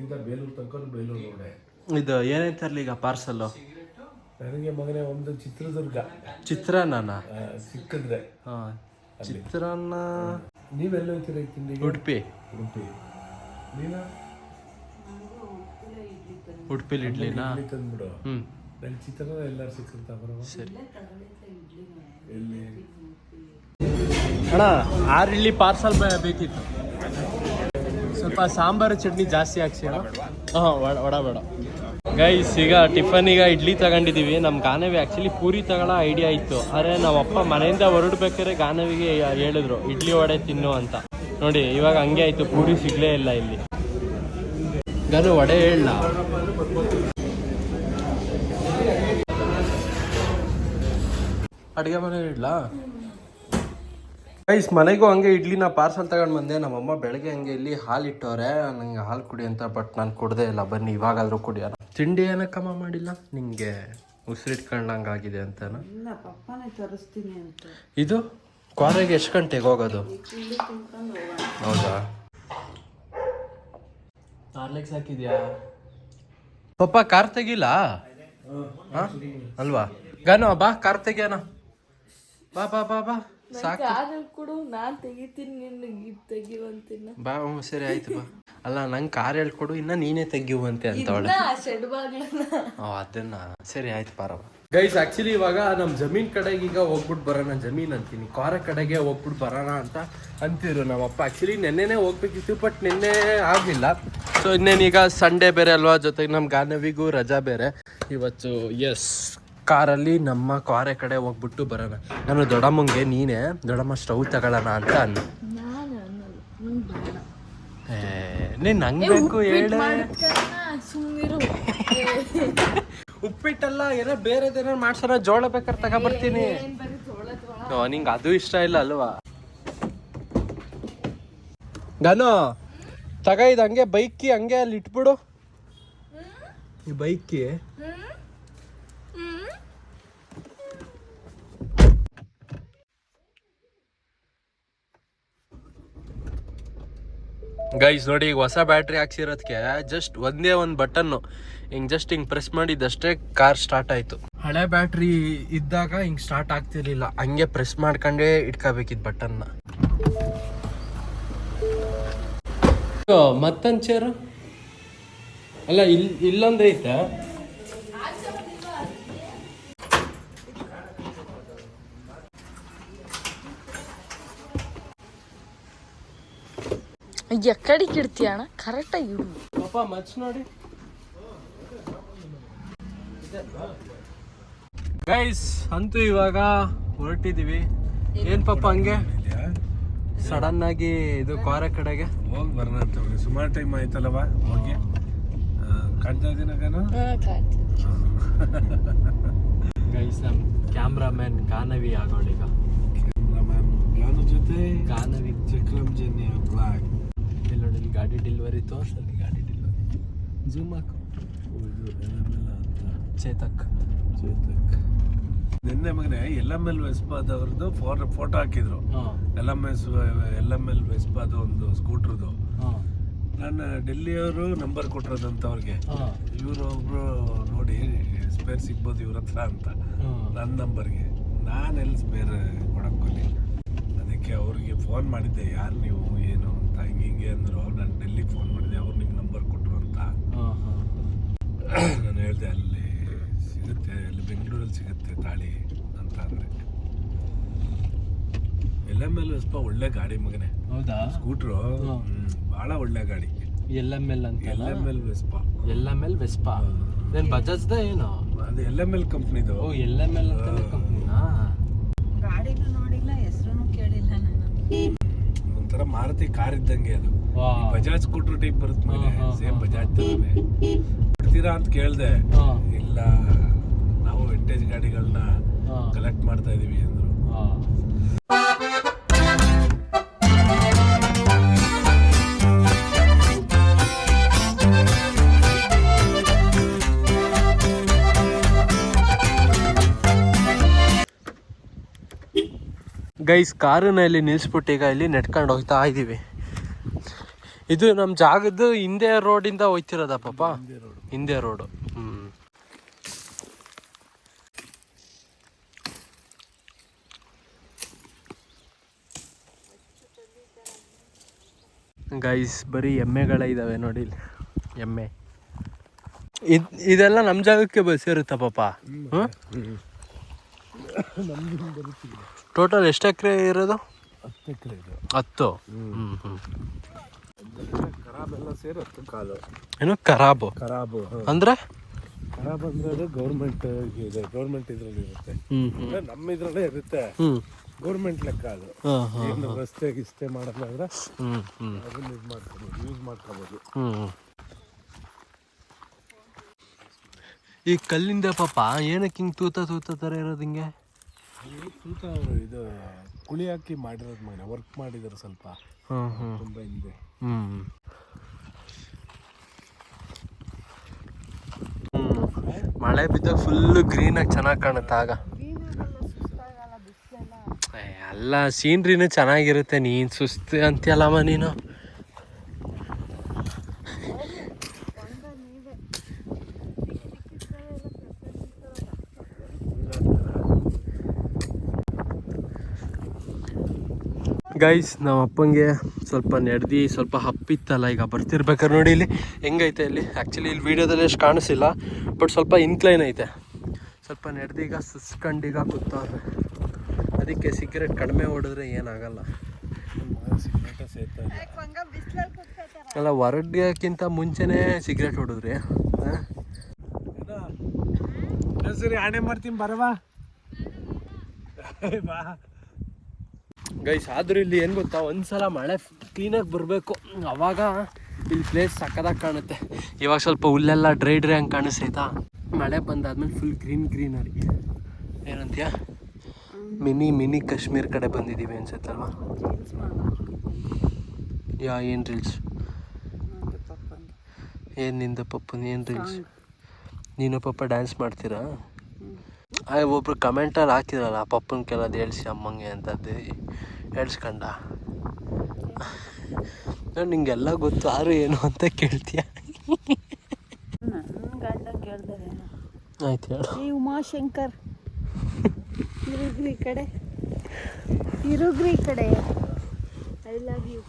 ಇಲ್ಲಿಂದ ಬೇಲೂರು ತನಕ ಬೇಲೂರು ರೋಡೆ. ಇದು ಏನೇನು ತರಲಿ ಈಗ ಪಾರ್ಸಲ್ಲು? ನನಗೆ ಮಗನೇ ಒಂದು ಚಿತ್ರದುರ್ಗ ಚಿತ್ರಾನ್ನ ಸಿಕ್ಕಿದ್ರೆ. ಹಾಂ, ಚಿತ್ರಾನ್ನ. ನೀವೆಲ್ಲ ಹೋಗ್ತೀರಾ ತಿಂಡಿಗೆ? ಉಡುಪಿ. ನೀನು ಉಡುಪಿಲಿ ಇಡ್ಲಿನಾ? ತಂದ್ಬಿಡು. ನನ್ನ ಚಿತ್ರಾನ್ನ ಎಲ್ಲರೂ ಸಿಕ್ಕಿರ್ತಾವ. ಸರಿ. ಎಲ್ಲಿ ಅಣ್ಣ 6 ಇಡ್ಲಿ ಪಾರ್ಸಲ್ ಬೇಕಿತ್ತು. ಸ್ವಲ್ಪ ಸಾಂಬಾರು ಚಟ್ನಿ ಜಾಸ್ತಿ ಹಾಕ್ಸಿ. ಹಾಂ, ವಡ ಬೇಡ. ಗೈಸ್, ಈಗ ಟಿಫನಿಗೆ ಇಡ್ಲಿ ತಗೊಂಡಿದ್ದೀವಿ. ನಮ್ಮ ಗಾನವಿ ಆ್ಯಕ್ಚುಲಿ ಪೂರಿ ತಗೊಳ್ಳೋ ಐಡಿಯಾ ಇತ್ತು. ಆದರೆ ನಮ್ಮಪ್ಪ ಮನೆಯಿಂದ ಹೊರಡ್ಬೇಕಾದ್ರೆ ಗಾನವಿಗೆ ಹೇಳಿದ್ರು ಇಡ್ಲಿ ವಡೆ ತಿನ್ನು ಅಂತ. ನೋಡಿ ಇವಾಗ ಹಂಗೆ ಆಯಿತು, ಪೂರಿ ಸಿಗಲೇ ಇಲ್ಲ ಇಲ್ಲಿ. ಗಾನು ವಡೆ ಹೇಳ. ಅಡುಗೆ ಮನೆ ಇಡ್ಲಾ? ಗೈಸ್, ಮನೆಗೂ ಹಂಗೆ ಇಡ್ಲಿನ ಪಾರ್ಸಲ್ ತಗೊಂಡು ಬಂದೆ. ನಮ್ಮಮ್ಮ ಬೆಳಗ್ಗೆ ಹಂಗೆ ಇಲ್ಲಿ ಹಾಲು ಇಟ್ಟವ್ರೆ, ನಂಗೆ ಹಾಲು ಕುಡಿ ಅಂತ. ಬಟ್ ನಾನು ಕುಡ್ದೇ ಇಲ್ಲ. ಬನ್ನಿ ಇವಾಗಾದರೂ ಕುಡಿಯೋಣ. ತಿಂಡಿ ಏನಕ್ಕಮ್ಮ ಮಾಡಿಲ್ಲ? ನಿಂಗೆ ಉಸಿರಿಟ್ಕೊಂಡಂಗೆ ಆಗಿದೆ ಅಂತನ? ಇದು ಕ್ವಾರೆಗೆ ಎಷ್ಟು ಗಂಟೆಗೆ ಹೋಗೋದು? ಹೌದಾ? ಹಾರ್ಲಿಕ್ಸ್ ಹಾಕಿದ್ಯಾ? ಪಪ್ಪ ಕಾರ್ ತೆಗಿಲ್ಲ ಅಲ್ವಾ? ಗಾನು ಬಾ, ಕಾರ್ ತೆಗಿಯೋಣ. ಬಾ ಬಾ ಬಾ ಬಾ. ಸಾಕು ಬಾ. ಸರಿ ಆಯ್ತು ಬಾ. ಅಲ್ಲ, ನಂಗೆ ಕಾರ್ ಹೇಳ್ಕೊಡು, ಇನ್ನ ನೀನೇ ತೆಗಿಯುವಂತೆ ಅಂತವಳೆ. ಅದನ್ನ ಸರಿ ಆಯ್ತು ಪಾರವ. ಗೈಸ್, ಆಕ್ಚುಲಿ ಇವಾಗ ನಮ್ಮ ಜಮೀನ್ ಕಡೆಗೆ ಈಗ ಹೋಗ್ಬಿಟ್ಟು ಬರೋಣ. ಜಮೀನ್ ಅಂತೀನಿ, ಕಾರ ಕಡೆಗೆ ಹೋಗ್ಬಿಟ್ಟು ಬರೋಣ ಅಂತ ಅಂತಿದ್ರು ನಮ್ಮಪ್ಪ. ಆಕ್ಚುಲಿ ನೆನ್ನೆನೇ ಹೋಗ್ಬೇಕಿತ್ತು, ಬಟ್ ನೆನ್ನೆ ಆಗಲಿಲ್ಲ. ಸೊ ಇನ್ನೇನೀಗ ಸಂಡೇ ಬೇರೆ ಅಲ್ವಾ, ಜೊತೆಗೆ ನಮ್ಮ ಗಾನವಿಗೂ ರಜಾ ಬೇರೆ ಇವತ್ತು. ಎಸ್, ಕಾರಲ್ಲಿ ನಮ್ಮ ಕ್ವಾರೆ ಕಡೆ ಹೋಗ್ಬಿಟ್ಟು ಬರೋಣ. ನಾನು ದೊಡ್ಡಮ್ಮಂಗೆ ನೀನೇ ದೊಡ್ಡಮ್ಮ ಸ್ಟವ್ ತಗೊಳ್ಳೋಣ ಅಂತ ಅಂದು. ನೀನು ಹಂಗೆ ಬೇಕು ಹೇಳ. ಉಪ್ಪಿಟ್ಟಲ್ಲ, ಏನೋ ಬೇರೆದೇನೋ ಮಾಡ್ಸೋಣ. ಜೋಳ ಬೇಕಾದ್ರೆ ತಗೊಬರ್ತೀನಿ. ನಿಂಗೆ ಅದು ಇಷ್ಟ ಇಲ್ಲ ಅಲ್ವಾ? ಗಾನು ತಗ, ಇದು ಹಂಗೆ ಬೈಕಿ ಹಂಗೆ ಅಲ್ಲಿ ಇಟ್ಬಿಡು. ಈ ಬೈಕಿ ಗೈಸ್ ನೋಡಿ, ಈಗ ಹೊಸ ಬ್ಯಾಟ್ರಿ ಹಾಕ್ಸಿರೋದಕ್ಕೆ ಜಸ್ಟ್ ಒಂದೇ ಒಂದು ಬಟನ್ನು ಹಿಂಗೆ ಪ್ರೆಸ್ ಮಾಡಿದ್ದಷ್ಟೇ ಕಾರ್ ಸ್ಟಾರ್ಟ್ ಆಯಿತು. ಹಳೆ ಬ್ಯಾಟ್ರಿ ಇದ್ದಾಗ ಹಿಂಗೆ ಸ್ಟಾರ್ಟ್ ಆಗ್ತಿರ್ಲಿಲ್ಲ, ಹಂಗೆ ಪ್ರೆಸ್ ಮಾಡ್ಕೊಂಡೇ ಇಟ್ಕೋಬೇಕಿತ್ತು ಬಟನ್ನ. ಮತ್ತೊಂದು ಚೇರು ಅಲ್ಲ, ಇಲ್ಲೊಂದು ಐತೆ. ಎಕ್ಕಡಿಗೆ ಇಡ್ತೀಯಣ್ಣ? ಕರೆಕ್ಟಾಗಿ ಇಡು ಪಾಪ. ಮಚ್ ನೋಡಿ ಗೈಸ್, ಅಂತೂ ಇವಾಗ ಹೊರಟಿದೀವಿ. ಏನ್ ಪಾಪ ಹಂಗೆ ಸಡನ್ ಆಗಿ ಇದು ಕ್ವಾರೆ ಕಡೆಗೆ ಹೋಗಿ ಬರೋಣ ಅಂತ. ಸುಮಾರು ಟೈಮ್ ಆಯ್ತಲ್ಲವಾ ಹೋಗಿ. ಕಾಣ್ತಾ ಇದ್ದೀನಾಗನು ಗೈಸ್, ನಮ್ಮ ಕ್ಯಾಮ್ರಾಮನ್ ಗಾನವಿ ಆಗೋಳೀಗ. ಕ್ಯಾಮ್ರಾಮನ್ ಗಾನು ಜೊತೆ ಗಾನವಿ ಚಕ್ರಮ್ ಜನ್ಯ ಬ್ಲಾಗ್. ಇಲ್ಲಿ ಗಾಡಿ ಡೆಲಿವರಿ ತೋರ್ಸಲ್ಲಿ. ಗಾಡಿ ಡೆಲಿವರಿ ಜೂಮ್ ಹಾಕು. ಚೇತಕ್ ನಿನ್ನೆ ಮಗನೇ LML ವೆಸ್ಪಾದವ್ರದ್ದು ಫೋಟೋ ಹಾಕಿದ್ರು. LML ವೆಸ್ಪಾದ ಒಂದು ಸ್ಕೂಟ್ರದು. ನಾನು ಡೆಲ್ಲಿಯವರು ನಂಬರ್ ಕೊಟ್ಟಿರೋದಂತ ಅವ್ರಿಗೆ. ಇವರು ಒಬ್ರು ನೋಡಿ ಸ್ಪೇರ್ ಸಿಗ್ಬೋದು ಇವ್ರ ಹತ್ರ ಅಂತ ನನ್ನ ನಂಬರ್ಗೆ. ನಾನು ಎಲ್ಲಿ ಸ್ಪೇರ್ ಕೊಡಕ್ಕೋಲಿ. ಅದಕ್ಕೆ ಅವ್ರಿಗೆ ಫೋನ್ ಮಾಡಿದ್ದೆ, ಯಾರು ನೀವು ಏನು ಅಂತ. ಹಿಂಗೆ ಅಂದರು. ನಾನು ಡೆಲ್ಲಿಗೆ ಫೋನ್ ಮಾಡಿದೆ, ಅವ್ರು ನಿಮ್ಮ ನಂಬರ್ ಕೊಟ್ಟರು ಅಂತ. ನಾನು ಹೇಳಿದೆ ಅಲ್ಲಿ ಸಿಗುತ್ತೆ, ಅಲ್ಲಿ ಬೆಂಗಳೂರಲ್ಲಿ ಸಿಗುತ್ತೆ ತಾಳಿ ಅಂತ ಅಂದರೆ. LML ವೆಸ್ಪಾ ಒಳ್ಳೆ ಗಾಡಿ ಮಗನೇ. ಹೌದಾ? ಸ್ಕೂಟ್ರು ಭಾಳ ಒಳ್ಳೆ ಗಾಡಿ. LML ಅಂತ. LML Vespa. LML ವೆಸ್ಪಾ ಏನು ಬಜಾಜ್ದ ಏನು? ಅದು LML ಕಂಪ್ನಿದು. ಓ, LML ಅಂತ ಕಂಪ್ನಿನಾ? ಗಾಡಿನೂ ನೋಡಿಲ್ಲ, ಹೆಸರು ಕೇಳಿಲ್ಲ ನಾನು. ಒಂಥರ ಮಾರುತಿ ಕಾರ್ ಇದ್ದಂಗೆ ಅದು. ಬಜಾಜ್ ಸ್ಕೂಟರ್ ಟೈಪ್ ಬರುತ್ತೆ ಮೇಲೆ, ಸೇಮ್ ಬಜಾಜ್ ತರನೇ. ಕೊಡ್ತೀರಾ ಅಂತ ಕೇಳಿದೆ. ಇಲ್ಲ, ನಾವು ವಿಂಟೇಜ್ ಗಾಡಿಗಳನ್ನ ಕಲೆಕ್ಟ್ ಮಾಡ್ತಾ ಇದೀವಿ ಅಂದ್ರು. ಗೈಸ್, ಕಾರನ್ನ ಇಲ್ಲಿ ನಿಲ್ಲಿಸ್ಬಿಟ್ಟು ಈಗ ಇಲ್ಲಿ ನೆಟ್ಕೊಂಡು ಹೋಗ್ತಾ ಇದ್ದೀವಿ. ಇದು ನಮ್ಮ ಜಾಗದ್ದು ಹಿಂದೆ ರೋಡಿಂದ ಹೋಯ್ತಿರೋದ ಪಾಪ? ಹಿಂದೆ ರೋಡು. ಗೈಸ್ ಬರೀ ಎಮ್ಮೆಗಳೇ ಇದ್ದಾವೆ ನೋಡಿ ಇಲ್ಲಿ. ಎಮ್ಮೆ ಇದೆಲ್ಲ ನಮ್ಮ ಜಾಗಕ್ಕೆ ಸೇರುತ್ತಾ ಪಾಪ? ಟೋಟಲ್ ಎಷ್ಟು ಎಕರೆ ಇರೋದು? 10 ಎಕರೆ ಇದು. 10. ಖರಾಬ್ ಎಲ್ಲ ಸೇರಿ 10 ಕಾಲು. ಏನು ಖರಾಬು? ಖರಾಬು ಅಂದ್ರೆ ಖರಾಬ್ ಅಂದ್ರೆ ಅದು ಗೌರ್ಮೆಂಟ್ ಇದೆ. ಗೌರ್ಮೆಂಟ್ ಇದ್ರಲ್ಲಿ ಇರುತ್ತೆ, ನಮ್ಮ ಇದ್ರಲ್ಲೇ ಇರುತ್ತೆ. ಗೌರ್ಮೆಂಟ್ ಲೆಕ್ಕ ಅದು. ಏನು ರಸ್ತೆ ಗಿಸ್ತೆ ಮಾಡೋದಾದ್ರೆ ಅದನ್ನ ಇದು ಮಾಡ್ಕೋಬೋದು, ಯೂಸ್ ಮಾಡ್ಕೋಬೋದು. ಈ ಕಲ್ಲಿಂದ ಪಾಪ ಏನಕ್ಕೆ ಹಿಂಗೆ ತೂತ ಥರ ಇರೋದು ಹಿಂಗೆ? ತೂತ ಅವರು ಇದು ಕುಳಿ ಹಾಕಿ ಮಾಡಿರೋದು ಮನೆ ವರ್ಕ್ ಮಾಡಿದ್ದಾರೆ ಸ್ವಲ್ಪ ತುಂಬ ಹಿಂದೆ. ಮಳೆ ಬಿದ್ದಾಗ ಫುಲ್ಲು ಗ್ರೀನಾಗಿ ಚೆನ್ನಾಗಿ ಕಾಣುತ್ತೆ ಆಗ. ಎಲ್ಲ ಸೀನ್ರಿನೂ ಚೆನ್ನಾಗಿರುತ್ತೆ. ನೀನು ಸುಸ್ತು ಅಂತೀಯಲ್ಲಮ್ಮ ನೀನು. ಗೈಸ್ ನಮ್ಮ ಅಪ್ಪಂಗೆ ಸ್ವಲ್ಪ ನೆಡ್ದು ಸ್ವಲ್ಪ ಹಪ್ಪಿತ್ತಲ್ಲ, ಈಗ ಬರ್ತಿರ್ಬೇಕಾದ್ರೆ ನೋಡಿ ಇಲ್ಲಿ ಹೆಂಗೈತೆ. ಇಲ್ಲಿ ಆ್ಯಕ್ಚುಲಿ ಇಲ್ಲಿ ವೀಡಿಯೋದಲ್ಲಿ ಎಷ್ಟು ಕಾಣಿಸಿಲ್ಲ, ಬಟ್ ಸ್ವಲ್ಪ ಇನ್ಕ್ಲೈನ್ ಐತೆ. ಸ್ವಲ್ಪ ನೆಡ್ದೀಗ ಸುಸ್ಕಂಡೀಗ ಕೂತವ್ರೆ. ಅದಕ್ಕೆ ಸಿಗರೇಟ್ ಕಡಿಮೆ ಹೊಡೆದ್ರೆ ಏನಾಗಲ್ಲ. ಅಲ್ಲ, ಹೊರಡ್ಯಕ್ಕಿಂತ ಮುಂಚೆನೇ ಸಿಗರೇಟ್ ಹೊಡೆದ್ರಿ ಸರಿ ಆಣೆ ಮಾಡ್ತೀನಿ ಬರವಾ ಬಾ. ಗೈಸ್ ಆದ್ರೂ ಇಲ್ಲಿ ಏನು ಗೊತ್ತಾ, ಒಂದ್ಸಲ ಮಳೆ ಕ್ಲೀನಾಗಿ ಬರಬೇಕು, ಅವಾಗ ಇಲ್ಲಿ ಪ್ಲೇಸ್ ಸಕ್ಕದಾಗಿ ಕಾಣುತ್ತೆ. ಇವಾಗ ಸ್ವಲ್ಪ ಹುಲ್ಲೆಲ್ಲ ಡ್ರೈ ಹಂಗೆ ಕಾಣಿಸ್ತೈತಾ. ಮಳೆ ಬಂದಾದ್ಮೇಲೆ ಫುಲ್ ಗ್ರೀನರಿ. ಏನಂತೀಯ? ಮಿನಿ ಕಾಶ್ಮೀರ್ ಕಡೆ ಬಂದಿದ್ದೀವಿ ಅನ್ಸುತ್ತಲ್ವಾ? ಏನು ರೀಲ್ಸ್? ಏನು ನಿಂದ ಪಪ್ಪನ ಏನು ರೀಲ್ಸ್? ನೀನು ಪಪ್ಪ ಡ್ಯಾನ್ಸ್ ಮಾಡ್ತೀರಾ? ಒಬ್ರು ಕಮೆಂಟಲ್ಲಿ ಹಾಕಿದ್ರಲ್ಲ, ಪಪ್ಪನ ಕೆಲದು ಹೇಳ್ಸಿ ಅಮ್ಮಂಗೆ ಅಂತದ್ದು ಹೇಳ್ಸ್ಕೊಂಡ. ನಿಂಗೆಲ್ಲ ಗೊತ್ತು, ಯಾರು ಏನು ಅಂತ ಕೇಳ್ತೀಯ? ಆಯ್ತು ಹೇಳು. ಉಮಾಶಂಕರ್ ತಿರುಗ್ರಿ ಕಡೆ ಐ ಲವ್ ಯು.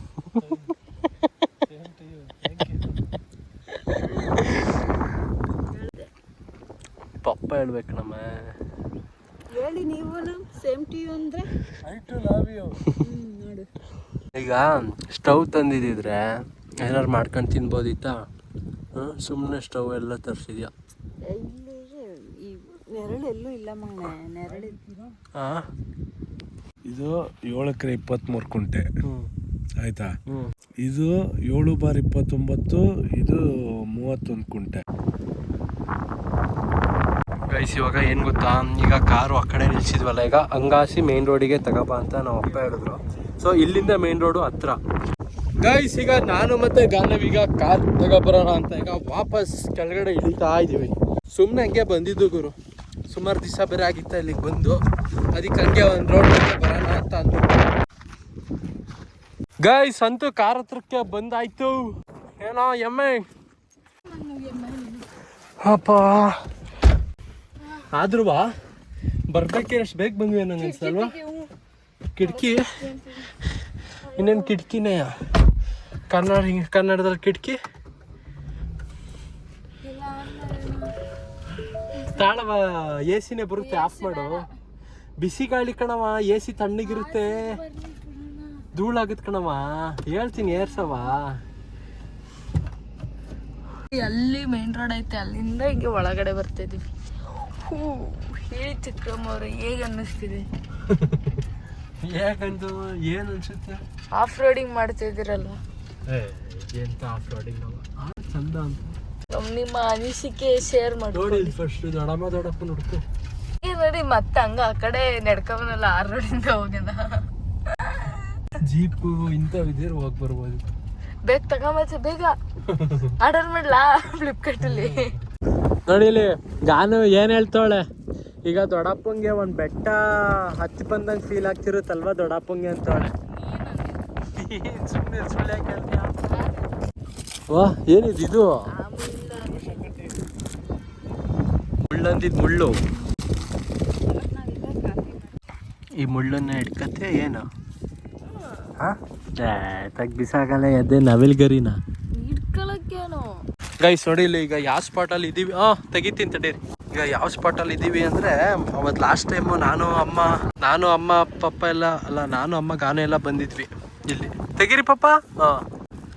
ಪಪ್ಪ ಹೇಳ್ಬೇಕು ನಮ್ಮ ಹೇಳಿ ನೀವು ಸೇಮ್ ಟು ಯು ಅಂದ್ರೆ ಐ ಟು ಲವ್ ಯು. ನೋಡು, ಈಗ ಸ್ಟವ್ ತಂದಿದ್ದಿದ್ರೆ ಏನಾರು ಮಾಡ್ಕೊಂಡು ತಿನ್ಬೋದಿತ್ತಾ? ಸುಮ್ಮನೆ ಸ್ಟವ್ ಎಲ್ಲ ತರಿಸಿದ್ಯಾ? ಇಲ್ಲಿ ಈ ನೆರಳೆಲ್ಲೂ ಇಲ್ಲ ಮಗನೆ, ನೆರಳಿದ್ದೀರೋ? ಇದು 7 ಎಕರೆ 23 ಕುಂಟೆ ಆಯ್ತಾ. ಇದು 7/29, ಇದು 31 ಕುಂಟೆ. ಗೈಸ್ ಇವಾಗ ಏನು ಗೊತ್ತಾ, ಈಗ ಕಾರು ಆ ಕಡೆ ನಿಲ್ಸಿದ್ವಲ್ಲ, ಈಗ ಅಂಗಾಸಿ ಮೇನ್ ರೋಡಿಗೆ ತಗೋಬಾ ಅಂತ ನಮ್ಮ ಅಪ್ಪ ಹೇಳಿದ್ರು. ಸೊ ಇಲ್ಲಿಂದ ಮೇನ್ ರೋಡು ಹತ್ರ. ಗೈಸ್ ಈಗ ನಾನು ಮತ್ತೆ ಗಾನವ್ ಈಗ ಕಾರ್ ತಗೊಬರೋಣ ಅಂತ ಈಗ ವಾಪಸ್ ಕೆಳಗಡೆ ಇಳಿತಾ ಇದ್ದೀವಿ. ಸುಮ್ಮನೆ ಹಂಗೆ ಬಂದಿದ್ದು ಗುರು, ಸುಮಾರು ದಿವಸ ಬೇರೆ ಆಗಿತ್ತ ಇಲ್ಲಿಗೆ ಬಂದು, ಅದಕ್ಕೆ ಹಂಗೆ ಒಂದು ರೋಡ್ ಬರೋಣ ಅಂತ ಅಂದು. ಗೈಸ್ ಅಂತೂ ಕಾರ್ ಹತ್ರಕ್ಕೆ ಬಂದಾಯ್ತು. ಏನೋ ಎಮ್ಮೆ ಅಪ್ಪ, ಆದ್ರೂ ಬರ್ಬೇಕೆ ಅಷ್ಟು ಬೇಗ ಬಂದ್ವಿ ನಂಗೆ ಅನ್ಸಲ್ವಾ? ಕಿಟಕಿ ಇನ್ನೇನು ಕಿಟಕಿನೇ ಕನ್ನಡದಲ್ಲಿ ಕಿಟಕಿ ತಾಳವ. ಎ ಸಿನೇ ಬರುತ್ತೆ, ಆಫ್ ಮಾಡು. ಬಿಸಿ ಗಾಳಿ ಕಣವ, ಎ ಸಿ ತಣ್ಣಗಿರುತ್ತೆ, ಧೂಳಾಗತ್ ಕಣವ. ಹೇಳ್ತೀನಿ ಏರ್ಸವ. ಅಲ್ಲಿ ಮೇನ್ ರೋಡ್ ಐತೆ, ಅಲ್ಲಿಂದ ಹಿಂಗೆ ಒಳಗಡೆ ಬರ್ತಿದೀವಿ. ಹೇಳಿ ಚಿಕ್ಕಮ್ಮವ್ರೆ, ಹೇಗೆ ಅನ್ನಿಸ್ತಿದೆ? ಯಾಕಂತ ಏನು ಅನ್ಸುತ್ತೆ? ಆಫ್ ರೋಡಿಂಗ್ ಮಾಡ್ತಿದ್ದೀರಲ್ಲ, ಎಂತ ಆಫ್ ರೋಡಿಂಗ್ ಚಂದ ಅಂತ ನಿಮ್ಮ ಅನಿಸಿಕೆ ಶೇರ್ ಮಾಡಿ. ಫಸ್ಟ್ ದೊಡ್ಡಪ್ಪ ನೋಡ್ಕೊ ನೋಡಿ, ಮತ್ತೆ ಹಂಗ ಆ ಕಡೆ ನಡ್ಕೊಂಬನಲ್ಲ, ಆ ರೋಡಿಂದ ಹೋಗ್ಯದ. ಜೀಪು ಇಂಥವಿದ್ರೆ ಹೋಗಿ ಬರ್ಬೋದು. ಬೇಗ ತಗೊಂಬಚ್ಚ, ಬೇಗ ಆರ್ಡರ್ ಮಾಡ್ಲಾ ಫ್ಲಿಪ್ಕಾರ್ಟ್ ಅಲ್ಲಿ. ನೋಡಿ ಇಲ್ಲಿ ಗಾನು ಏನ್ ಹೇಳ್ತಾವಳೆ, ಈಗ ದೊಡ್ಡಪ್ಪಂಗೆ ಒಂದ್ ಬೆಟ್ಟ ಹತ್ತಿ ಬಂದಂಗೆ ಫೀಲ್ ಆಗ್ತಿರುತ್ತಲ್ವಾ ದೊಡ್ಡಪ್ಪಂಗೆ ಅಂತವಳೆ. ಸುಮ್ಮನೆ ಸುಳ್ಳು ಯಾಕೆ ಹೇಳ್ತೀಯ? ವಾ ಏನಿದು ಇದು ಮುಳ್ಳಂದಿದ್ ಮುಳ್ಳು. ಈ ಮುಳ್ಳನ್ನ ಹಿಡ್ಕತ್ತೆ ಏನು ತಗ್ ಬಿಸಾಕಲ್ಲ ಎದ್ದೆ ನವಿಲ್ಗರಿನ ಹಿಡ್ಕೊಳಕ್ಕೇನು. ಗೈಸ್ ನೋಡಿ ಇಲ್ಲಿ ಈಗ ಯಾವ ಸ್ಪಾಟಲ್ಲಿ ಇದ್ದೀವಿ ತೆಗಿತೀನಿ ತಡೀರಿ. ಈಗ ಯಾವ ಸ್ಪಾಟಲ್ಲಿ ಇದ್ದೀವಿ ಅಂದರೆ ಅವತ್ತು ಲಾಸ್ಟ್ ಟೈಮು ನಾನು ಅಮ್ಮ ಪಪ್ಪ ಎಲ್ಲ ಅಲ್ಲ ನಾನು ಅಮ್ಮ ಗಾನು ಎಲ್ಲ ಬಂದಿದ್ವಿ ಇಲ್ಲಿ. ತೆಗೀರಿ ಪಪ್ಪ.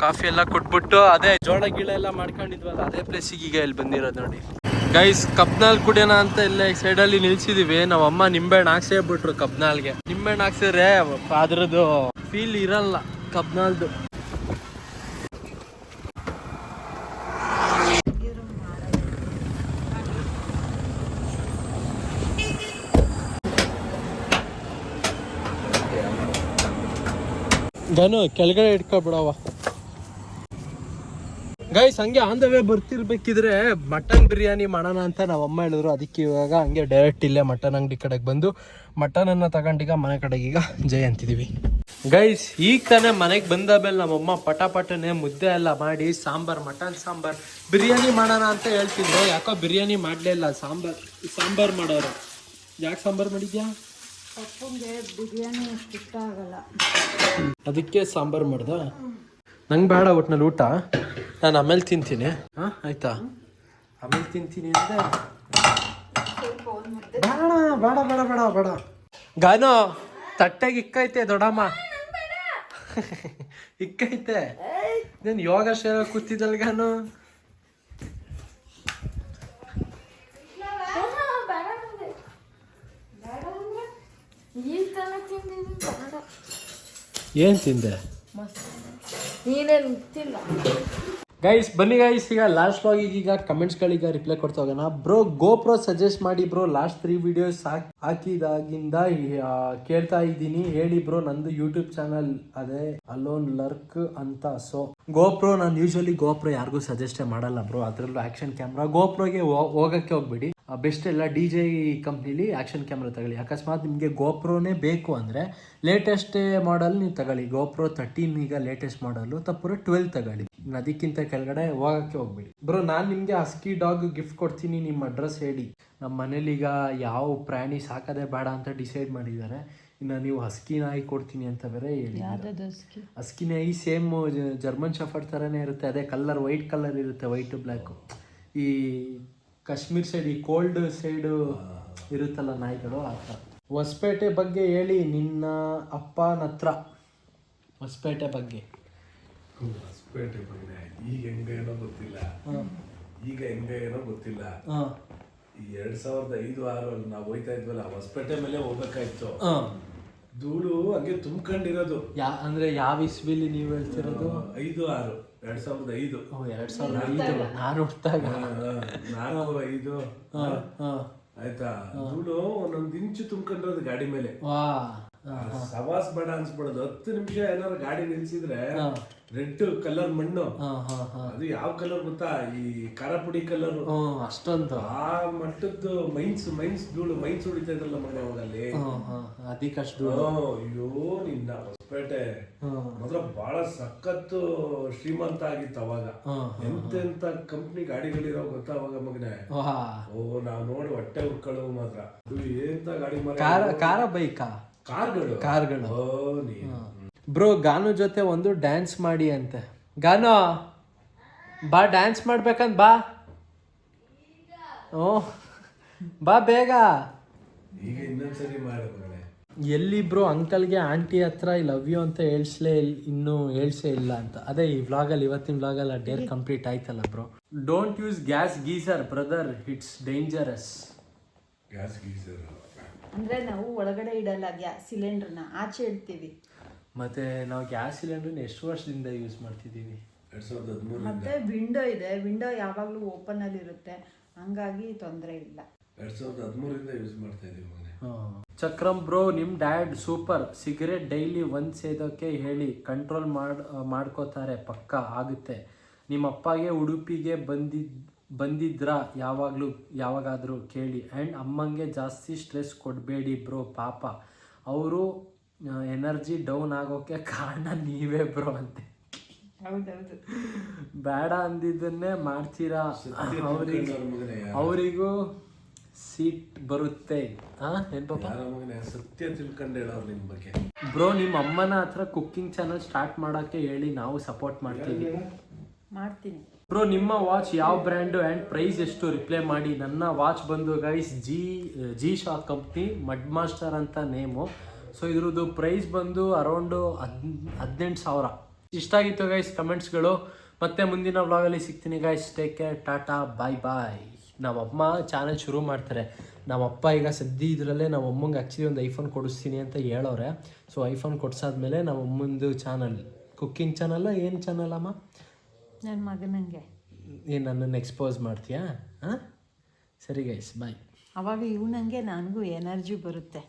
ಕಾಫಿ ಎಲ್ಲ ಕೊಟ್ಬಿಟ್ಟು ಅದೇ ಜೋಳ ಗೀಳ ಎಲ್ಲ ಮಾಡ್ಕೊಂಡಿದ್ವಲ್ಲ ಅದೇ ಪ್ಲೇಸಿಗೆ ಈಗ ಇಲ್ಲಿ ಬಂದಿರೋದು ನೋಡಿ. ಗೈಸ್ ಕಬ್ನಾಲ್ ಕುಡಿಯೋಣ ಅಂತ ಇಲ್ಲೇ ಸೈಡಲ್ಲಿ ನಿಲ್ಸಿದೀವಿ. ನಾವು ಅಮ್ಮ ನಿಂಬೆಹಣ್ಣು ಹಾಕ್ಸೇಬಿಟ್ರು ಕಬ್ನಾಲ್ಗೆ. ನಿಂಬೆಹಣ್ಣು ಹಾಕ್ಸಿದ್ರೆ ಅದ್ರದ್ದು ಫೀಲ್ ಇರಲ್ಲ ಕಬ್ನಾಲ್ದು. ಗನು ಕೆಳಗಡೆ ಇಟ್ಕೊಬಿಡವ. ಗೈಸ್ ಹಂಗೆ ಆನ್ ದ ವೇ ಬರ್ತಿರ್ಬೇಕಿದ್ರೆ ಮಟನ್ ಬಿರಿಯಾನಿ ಮಾಡೋಣ ಅಂತ ನಾವು ಅಮ್ಮ ಹೇಳಿದ್ರು. ಅದಕ್ಕೆ ಇವಾಗ ಹಂಗೆ ಡೈರೆಕ್ಟ್ ಇಲ್ಲೇ ಮಟನ್ ಅಂಗಡಿ ಕಡೆಗೆ ಬಂದು ಮಟನನ್ನು ತಗೊಂಡೀಗ ಮನೆ ಕಡೆಗೆ ಈಗ ಜೈ ಅಂತಿದ್ದೀವಿ. ಗೈಸ್ ಈಗ ತಾನೇ ಮನೆಗೆ ಬಂದ ಮೇಲೆ ನಮ್ಮಮ್ಮ ಪಟನೆ ಮುದ್ದೆ ಎಲ್ಲ ಮಾಡಿ ಮಟನ್ ಸಾಂಬಾರ್ ಬಿರಿಯಾನಿ ಮಾಡೋಣ ಅಂತ ಹೇಳ್ತಿದ್ರು. ಯಾಕೋ ಬಿರಿಯಾನಿ ಮಾಡಲೇ ಇಲ್ಲ, ಸಾಂಬಾರ್ ಮಾಡೋರು. ಯಾಕೆ ಸಾಂಬಾರ್ ಮಾಡಿದ್ಯಾ? ಬಿರಿಯಾನಿ ಅಷ್ಟು ಇಷ್ಟ ಆಗಲ್ಲ, ಅದಕ್ಕೆ ಸಾಂಬಾರು ಮಾಡ್ದ. ನಂಗೆ ಬೇಡ ಒಟ್ನಲ್ಲಿ ಊಟ, ನಾನು ಆಮೇಲೆ ತಿಂತೀನಿ. ಆಯ್ತಾ, ಆಮೇಲೆ ತಿಂತೀನಿ ಅಂದರೆ ಬೇಡ ಬೇಡ ಬೇಡ ಬೇಡ ಬೇಡ. ಗಾನೋ ತಟ್ಟೆಗೆ ಇಕ್ಕೈತೆ ದೊಡ್ಡಮ್ಮ, ಇಕ್ಕೈತೆ. ನೀನು ಯೋಗ ಸೇರ ಕೂತಿದ್ದಲ್ ಗಾನು. ಏನ್ ತಿಂದೆ? ಗೈಸ್ ಬನ್ನಿ ಗೈಸ್, ಈಗ ಲಾಸ್ಟ್ ವ್ಲಾಗಿಗೆ ಈಗ ಕಮೆಂಟ್ಸ್ಗಳಿಗೆ ರಿಪ್ಲೈ ಕೊಡ್ತಾ ಹೋಗೋಣ. ಬ್ರೋ ಗೋಪ್ರೋ ಸಜೆಸ್ಟ್ ಮಾಡಿ ಬ್ರೋ, ಲಾಸ್ಟ್ 3 ವಿಡಿಯೋಸ್ ಹಾಕಿದಾಗಿಂದ ಕೇಳ್ತಾ ಇದ್ದೀನಿ, ಹೇಳಿ ಬ್ರೋ. ನಂದು ಯೂಟ್ಯೂಬ್ ಚಾನಲ್ ಅದೇ ಅಲೋನ್ ಲರ್ಕ್ ಅಂತ. ಸೊ ಗೋಪ್ರೋ ನಾನು ಯೂಶಲಿ ಗೋಪ್ರೋ ಯಾರಿಗೂ ಸಜೆಸ್ಟೇ ಮಾಡಲ್ಲ ಬ್ರೋ, ಅದರಲ್ಲೂ ಆ್ಯಕ್ಷನ್ ಕ್ಯಾಮ್ರಾ. ಗೋಪ್ರೋಗೆ ಹೋಗೋಕ್ಕೆ ಹೋಗ್ಬೇಡಿ, ಬೆಸ್ಟ್ ಎಲ್ಲ DJI ಕಂಪ್ನಿಲಿ ಆ್ಯಕ್ಷನ್ ಕ್ಯಾಮ್ರಾ ತಗೊಳ್ಳಿ. ಅಕಸ್ಮಾತ್ ನಿಮಗೆ ಗೋಪ್ರೋನೇ ಬೇಕು ಅಂದರೆ ಲೇಟೆಸ್ಟ್ ಮಾಡಲ್ ನೀವು ತಗೊಳ್ಳಿ. ಗೋಪ್ರೋ 13 ಈಗ ಲೇಟೆಸ್ಟ್ ಮಾಡಲು, ತಪ್ಪುರೆ 12 ತಗೊಳ್ಳಿ. ಅದಕ್ಕಿಂತ ಕೆಳಗಡೆ ಹೋಗೋಕ್ಕೆ ಹೋಗ್ಬೇಡಿ ಬ್ರೋ. ನಾನು ನಿಮಗೆ ಹಸ್ಕಿ ಡಾಗ್ ಗಿಫ್ಟ್ ಕೊಡ್ತೀನಿ, ನಿಮ್ಮ ಅಡ್ರೆಸ್ ಹೇಳಿ. ನಮ್ಮ ಮನೇಲೀಗ ಯಾವ ಪ್ರಾಣಿ ಸಾಕೋದೇ ಬೇಡ ಅಂತ ಡಿಸೈಡ್ ಮಾಡಿದ್ದಾರೆ. ಇನ್ನು ನೀವು ಹಸ್ಕಿ ನಾಯಿ ಕೊಡ್ತೀನಿ ಅಂತ ಬೇರೆ ಹೇಳಿ. ಹಸ್ಕಿ ನಾಯಿ ಸೇಮ್ ಜರ್ಮನ್ ಶಫರ್ಡ್ ಥರನೇ ಇರುತ್ತೆ, ಅದೇ ಕಲರ್ ವೈಟ್ ಕಲರ್ ಇರುತ್ತೆ, ವೈಟು ಬ್ಲ್ಯಾಕು. ಈ ಕಾಶ್ಮೀರ್ ಸೈಡ್, ಈ ಕೋಲ್ಡ್ ಸೈಡು ಇರುತ್ತಲ್ಲ ನಾಯಿಗಳು, ಆ ಥರ. ಹೊಸಪೇಟೆ ಬಗ್ಗೆ ಹೇಳಿ ನಿನ್ನ ಅಪ್ಪನ ಹತ್ರ. ಹೊಸಪೇಟೆ ಬಗ್ಗೆ ಈಗ ಹೆಂಗೇನೋ ಗೊತ್ತಿಲ್ಲ, ಈಗ ಹೆಂಗೇನೋ ಗೊತ್ತಿಲ್ಲ. ಈ 2005-6 ನಾವು ಹೋಯ್ತಾ ಇದ್ವಲ್ಲ, ಹೊಸಪೇಟೆ ಮೇಲೆ ಹೋಗ್ಬೇಕಾಯ್ತು. ಧೂಳು ಹಂಗೆ ತುಂಬ್ಕೊಂಡಿರೋದು. ಅಂದ್ರೆ ಯಾವ ಇಸ್ವಿಲಿ ನೀವು ಹೇಳ್ತಿರೋದು? 5-6 2005. 2005 ನಾನು ಹುಟ್ಟಾಗ 4-5 ಆಯ್ತಾ. ಧೂಳು ಒಂದೊಂದು ಇಂಚು ತುಂಬ್ಕೊಂಡಿರೋದು ಗಾಡಿ ಮೇಲೆ. ಸವಾಸ್ ಬೇಡ ಅನ್ಸ್ಬಿಡೋದು. 10 ನಿಮಿಷ ಏನಾದ್ರು ಗಾಡಿ ನಿಲ್ಸಿದ್ರೆ ರೆಡ್ ಕಲರ್ ಮಣ್ಣು, ಅದು ಯಾವ ಕಲರ್ ಗೊತ್ತಾ? ಈ ಖಾರ ಪುಡಿ ಕಲರ್. ಅಷ್ಟೊಂದು ಆ ಮಟ್ಟದ್ದು ಮೈನ್ಸ್ ಧೂಳು, ಮೈನ್ಸ್ ಹೊಡಿತಾ ಇದ್ರಲ್ಲ ಮನೆ ಅವಾಗಲ್ಲಿ, ಅದಕ್ಕಷ್ಟು. ಅಯ್ಯೋ ನಿನ್ನ ಹೊಸಪೇಟೆ ಮಾತ್ರ ಬಹಳ ಸಖತ್ತು ಶ್ರೀಮಂತ ಆಗಿತ್ತು ಅವಾಗ. ಎಂತೆಂತ ಕಂಪ್ನಿ ಗಾಡಿಗಳಿರೋ ಗೊತ್ತಾ ಅವಾಗ ಮಗನೆ. ನಾವ್ ನೋಡಿ ಹೊಟ್ಟೆ ಉಟ್ಕೊಳ್ಳೋ ಮಾತ್ರ. ಎಂತ ಗಾಡಿ ಕಾರ ಬೈಕಾ? ಕಾರ್ಗಳು. ಬ್ರೋ ಗಾನು ಜೊತೆ ಒಂದು ಡ್ಯಾನ್ಸ್ ಮಾಡಿ ಅಂತೆ. ಗಾನು ಬಾ, ಡ್ಯಾನ್ಸ್ ಮಾಡ್ಬೇಕಂತ ಬಾ. ಬಾ ಬೇಗ. ಈಗ ಇನ್ನೊಂದ್ಸರಿ ಮಾಡು. ಎಲ್ಲಿ ಬ್ರೋ ಅಂಕಲ್ಗೆ ಆಂಟಿ ಹತ್ರ ಐ ಲವ್ ಯು ಅಂತ ಇನ್ನೂ ಹೇಳ್ಸೇ ಇಲ್ಲ ಅಂತ. ಅದೇ ಈ ವ್ಲಾಗಲ್ಲಿ, ಇವತ್ತಿನ ವ್ಲಾಗಲ್ಲಿ ಡೇರ್ ಕಂಪ್ಲೀಟ್ ಆಯ್ತಲ್ಲ bro. Don't use gas geyser brother, it's dangerous. Gas geyser ಅಂದ್ರೆ ನಾವು ಒಳಗಡೆ ಇಡಲ್ಲ, ಗ್ಯಾಸ್ ಸಿಲಿಂಡರ್ನ ಆಚೆ ಇಡ್ತೀವಿ. ಮತ್ತೆ ನಾವು ಗ್ಯಾಸ್ ಸಿಲಿಂಡರ್ನ ಎಷ್ಟು ವರ್ಷದಿಂದ ಯೂಸ್ ಮಾಡ್ತಿದ್ದೀವಿ? 2013. ಮತ್ತೆ ವಿಂಡೋ ಇದೆ, ವಿಂಡೋ ಯಾವಾಗಲೂ ಓಪನ್ ಅಲ್ಲಿ ಇರುತ್ತೆ, ಹಂಗಾಗಿ ತೊಂದರೆ ಇಲ್ಲ. 2013 ಯೂಸ್ ಮಾಡ್ತಾ ಇದೀವಿ ಮನೆ. ಚಕ್ರಂ ಬ್ರೋ, ನಿಮ್ಮ ಡ್ಯಾಡ್ ಸೂಪರ್. ಸಿಗರೇಟ್ ಡೈಲಿ ಒಂದು ಸೇದೋಕ್ಕೆ ಹೇಳಿ, ಕಂಟ್ರೋಲ್ ಮಾಡ್ಕೋತಾರೆ, ಪಕ್ಕ ಆಗುತ್ತೆ. ನಿಮ್ಮ ಅಪ್ಪಗೆ ಉಡುಪಿಗೆ ಬಂದಿದ್ರಾ ಯಾವಾಗಾದರೂ ಕೇಳಿ. ಆ್ಯಂಡ್ ಅಮ್ಮಂಗೆ ಜಾಸ್ತಿ ಸ್ಟ್ರೆಸ್ ಕೊಡಬೇಡಿ ಬ್ರೋ, ಪಾಪ ಅವರು ಎನರ್ಜಿ ಡೌನ್ ಆಗೋಕ್ಕೆ ಕಾರಣ ನೀವೇ ಬ್ರೋ ಅಂತೆ. ಹೌದೌದು. ಬೇಡ ಅಂದಿದ್ದನ್ನೇ ಮಾಡ್ತೀರಾ, ಅವರಿಗೂ ಸೀಟ್ ಬರುತ್ತೆ. ಏನ್ ಪಾಪ ಸತ್ಯ ತಿಳ್ಕೊಂಡು ಹೇಳೋರು ನಿಮ್ಮ ಬಗ್ಗೆ. ಬ್ರೋ ನಿಮ್ಮ ಅಮ್ಮನ ಹತ್ರ ಕುಕ್ಕಿಂಗ್ ಚಾನಲ್ ಸ್ಟಾರ್ಟ್ ಮಾಡೋಕ್ಕೆ ಹೇಳಿ, ನಾವು ಸಪೋರ್ಟ್ ಮಾಡ್ತೀವಿ. ಮಾಡ್ತೀನಿ. ಬ್ರೋ ನಿಮ್ಮ ವಾಚ್ ಯಾವ ಬ್ರ್ಯಾಂಡು ಆ್ಯಂಡ್ ಪ್ರೈಸ್ ಎಷ್ಟು ರಿಪ್ಲೈ ಮಾಡಿ. ನನ್ನ ವಾಚ್ ಬಂದು guys G shock company mud master ಅಂತ ನೇಮು. ಸೊ ಇದ್ರದ್ದು ಪ್ರೈಸ್ ಬಂದು ಅರೌಂಡು 18,000. ಇಷ್ಟ ಆಗಿತ್ತು ಗೈಸ್ ಕಮೆಂಟ್ಸ್ಗಳು. ಮತ್ತೆ ಮುಂದಿನ ವ್ಲಾಗಲ್ಲಿ ಸಿಗ್ತೀನಿ ಗೈಸ್. ಟೇಕ್ ಕೇರ್, ಟಾಟಾ, ಬಾಯ್ ಬಾಯ್. ನಮ್ಮಮ್ಮ ಚಾನಲ್ ಶುರು ಮಾಡ್ತಾರೆ. ನಮ್ಮಪ್ಪ ಈಗ ಸದ್ಯ ಇದರಲ್ಲೇ ನಮ್ಮ ಅಮ್ಮಂಗೆ ಆ್ಯಕ್ಚುಲಿ ಒಂದು ಐಫೋನ್ ಕೊಡಿಸ್ತೀನಿ ಅಂತ ಹೇಳೋರೆ. ಸೊ ಐಫೋನ್ ಕೊಡ್ಸಾದ್ಮೇಲೆ ನಮ್ಮ ಅಮ್ಮಂದು ಚಾನಲ್ ಕುಕ್ಕಿಂಗ್ ಚಾನಲ್. ಏನು ಚಾನಲ್ ಅಮ್ಮ? ನನ್ನ ಮಗನಂಗೆ. ಏನು ನನ್ನನ್ನು ಎಕ್ಸ್ಪೋಸ್ ಮಾಡ್ತೀಯಾ? ಹಾಂ ಸರಿ ಗೈಸ್, ಬಾಯ್. ಅವಾಗ ಇವನಂಗೆ ನನಗೂ ಎನರ್ಜಿ ಬರುತ್ತೆ.